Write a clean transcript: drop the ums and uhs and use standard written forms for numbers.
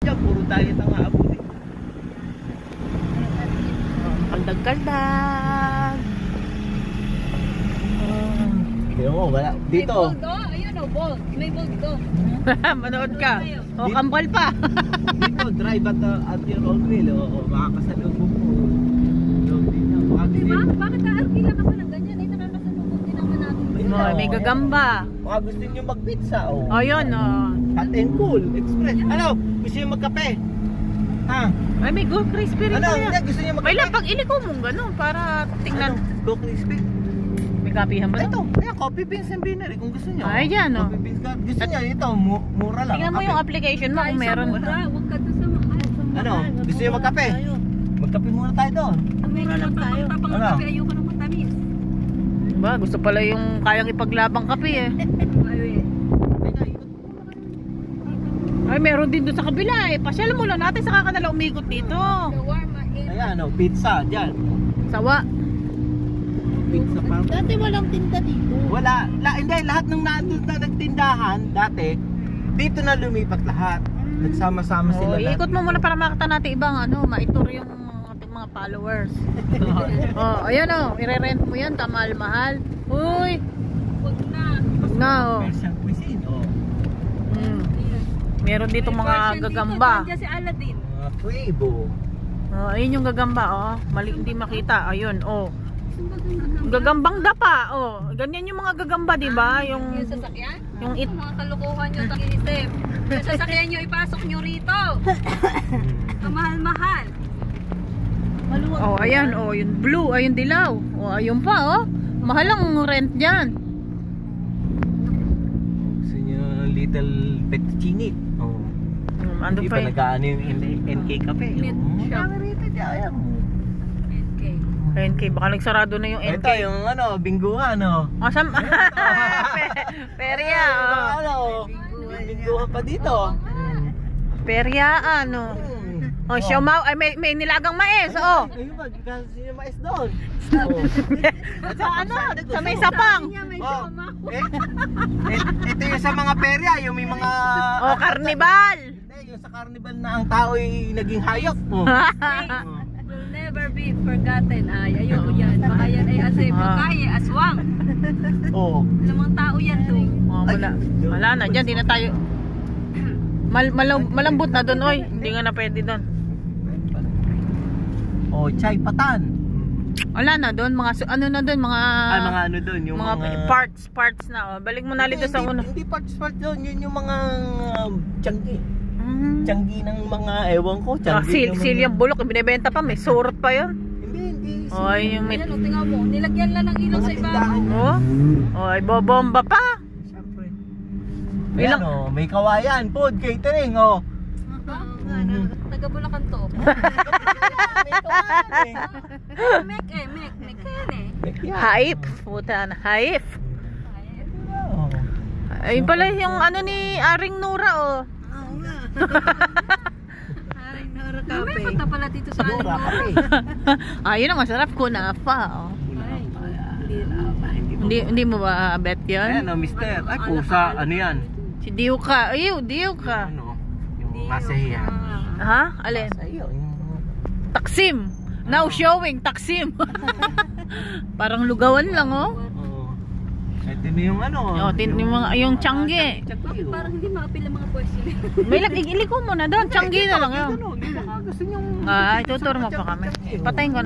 dyan, puro diet ang aabutin. Kaldag-kaldag. Kaya mo, wala. Dito. May bold, oh. Ayun, oh, bold. May bold ito. Manood ka. O, kambal pa. Dito, drive at your own will. O, makakasalubong mo. Diba? Bakit kaarkila ka pa ng ganyan? Ay, nakakasalubong din naman natin. May gagamba. Baka gusto nyo mag-pizza, o. O, yun, o. Hot and cool, express. Ano? Gusto nyo magkape? Ha? Ay, may go crispy rin Ano? kaya. Hindi, gusto nyo magkape? May lang, pag iliko mong gano'n, para tingnan. Ano? Go crispy? May kapihan ba? Ito, kaya coffee beans and binary kung gusto nyo. Ay, yan, o. Coffee beans ka. Gusto nyo, ito, mura lang. Tingnan mo yung application mo kung meron. Huwag ka doon sa mga. Ano? Gusto nyo magkape? Magkape muna tayo doon. Mura lang tayo. Ano? Ayoko ng matamis. Ba, gusto pala yung kayang ipaglabang kape eh. Ay, meron din doon sa kabila eh. Pasyal mo lang natin, saka ka nalang umikot dito. Shawarma. Ayan, o, pizza, dyan. Sawa. Pizza pa. Dati walang tinda dito. Wala, hindi, lahat ng nandun na nagtindahan dati, dito na lumipat lahat. Nagsama-sama Oh, sila lahat. ikot mo muna para makita natin ibang ano, maitur yung ating mga followers. Oh, ayan oh, ire-rent mo yan, kamahal-mahal. Uy, Huwag na. wag na oh. Persian cuisine, o. Meron dito mga gagamba. Diyan si Aladdin. Mga Quavo. Oh, ayun yung gagamba oh. Mali hindi makita. Ayun oh. Gagambang dapa oh. Ganyan yung mga gagamba, 'di ba? Yung sasakyan? Yung Mga kalukuhan nyo, takisip. Yung sasakyan nyo, ipasok nyo rito. Ang mahal-mahal. Maluwag. Oh, ayan oh, yung blue, ayun dilaw. Oh, ayun pa oh. Mahal ang rent diyan. Gusto nyo little fettuccine. Oh. Ando Hindi pa pa yun. nag-ano yung NK Cafe. Meat shop. Rito dyan, ayan. NK. NK, baka nagsarado na yung NK. Ito yung ano, bingguhan, no? Oh, Perya oh. Ano, bingguhan pa dito. Perya ano. Oh, siomao, ay may nilagang mais oh. Ayun ba, kasi yung mais doon. Sa ano, sa may sapang. Oh, ito yung sa mga perya, yung may mga... Oh, karnibal. Hindi, yung sa carnival na ang tao ay naging hayop. Oh. Will never be forgotten. Ay, ayoko yan. Bahayan ay asay. Pagkaya, aswang. Oh. Lamang tao yan to. Oh, wala na dyan, di na tayo. Malambot na doon, oy. Hindi nga na pwede doon. Oh, chai patan. Wala na doon, mga ano na doon, mga Mga ano doon, yung mga parts na. Oh. Balik mo na dito sa uno. Hindi parts doon, yun yung mga tiyanggi. Tiyanggi ng mga ewan ko, tiyanggi. Silyang bulok, binebenta pa, may surot pa 'yon. Hindi. Oh, yung may Ayan, tingnan mo. Nilagyan lang ng ilaw sa ibabaw. oh. Oh, ay bobomba pa. Siyempre. Ilang- Ayan, oh, may kawayan, food catering, oh. Taga Bulacan to. May kawayan, Mek yan eh. Hype, puta na, hype. Oh. Ay pala yung ano ni Aring Nura oh. May punta pala dito sa Nura, kape. Ayun ang masarap kunafa oh. Hindi mo ba bet 'yan? Ayan, oh, mister. Ay, pusa, ano yan? Si Diuka. Diuka. Ano, yung masahiya. Ha? Alin? Masahiya, yung... Taksim. Now showing Taksim. Parang lugawan lang oh. Oh. Ito na yung ano. Oh, yung Changi. Bakit parang hindi makapila mga pwesto nila? May iliko mo na doon. Changi na lang yun. Gusto nyo... Ay, tuturo mo pa kami. Patayin ko na.